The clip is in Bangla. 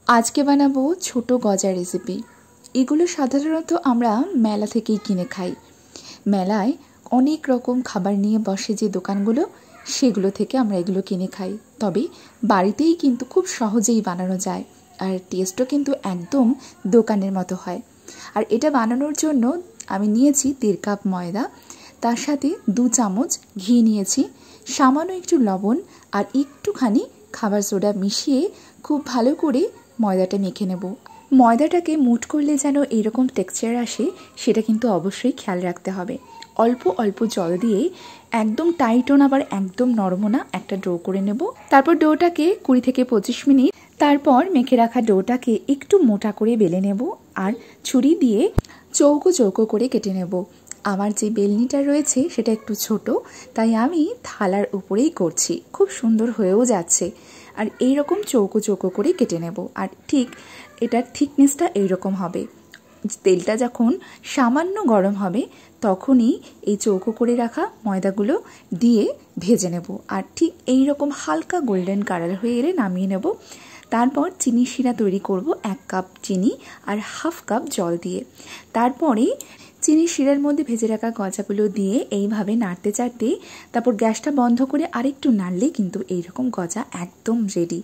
আজকে বানাবো ছোট গজা রেসিপি। এগুলো সাধারণত আমরা মেলা থেকেই কিনে খাই। মেলায় অনেক রকম খাবার নিয়ে বসে যে দোকানগুলো, সেগুলো থেকে আমরা এগুলো কিনে খাই। তবে বাড়িতেই কিন্তু খুব সহজেই বানানো যায়, আর টেস্টও কিন্তু একদম দোকানের মতো হয়। আর এটা বানানোর জন্য আমি নিয়েছি 1.5 কাপ ময়দা, তার সাথে 2 চামচ ঘি নিয়েছি, সামান্য একটু লবণ আর একটুখানি খাবার সোডা মিশিয়ে খুব ভালো করে ময়দাটা মেখে নেব। ময়দাটাকে মুঠ করলে যেন এরকম টেক্সচার আসে, সেটা কিন্তু অবশ্যই খেয়াল রাখতে হবে। অল্প অল্প জল দিয়ে একদম টাইটও না আবার একদম নরমও না একটা ডো করে নেব। তারপর ডোটাকে 20 থেকে 25 মিনিট তারপর মেখে রাখা ডোটাকে একটু মোটা করে বেলে নেব আর ছুরি দিয়ে চৌকো চৌকো করে কেটে নেব। আমার যে বেলনিটা রয়েছে সেটা একটু ছোট, তাই আমি থালার উপরেই করছি। খুব সুন্দর হয়েও যাচ্ছে। আর এইরকম চৌকো চৌকো করে কেটে নেব। আর ঠিক এটার থিকনেসটা এইরকম হবে। তেলটা যখন সামান্য গরম হবে তখনই এই চৌকো করে রাখা ময়দাগুলো দিয়ে ভেজে নেব। আর ঠিক এইরকম হালকা গোল্ডেন কালার হয়ে এলে নামিয়ে নেব। তারপর চিনি শিরা তৈরি করব 1 কাপ চিনি আর 1/2 কাপ জল দিয়ে। তারপরে চিনি শিরার মধ্যে ভেজে রাখা গজাগুলো দিয়ে এইভাবে নাড়তে চাড়তে তারপর গ্যাসটা বন্ধ করে আরেকটু নাড়লেই কিন্তু এইরকম গজা একদম রেডি।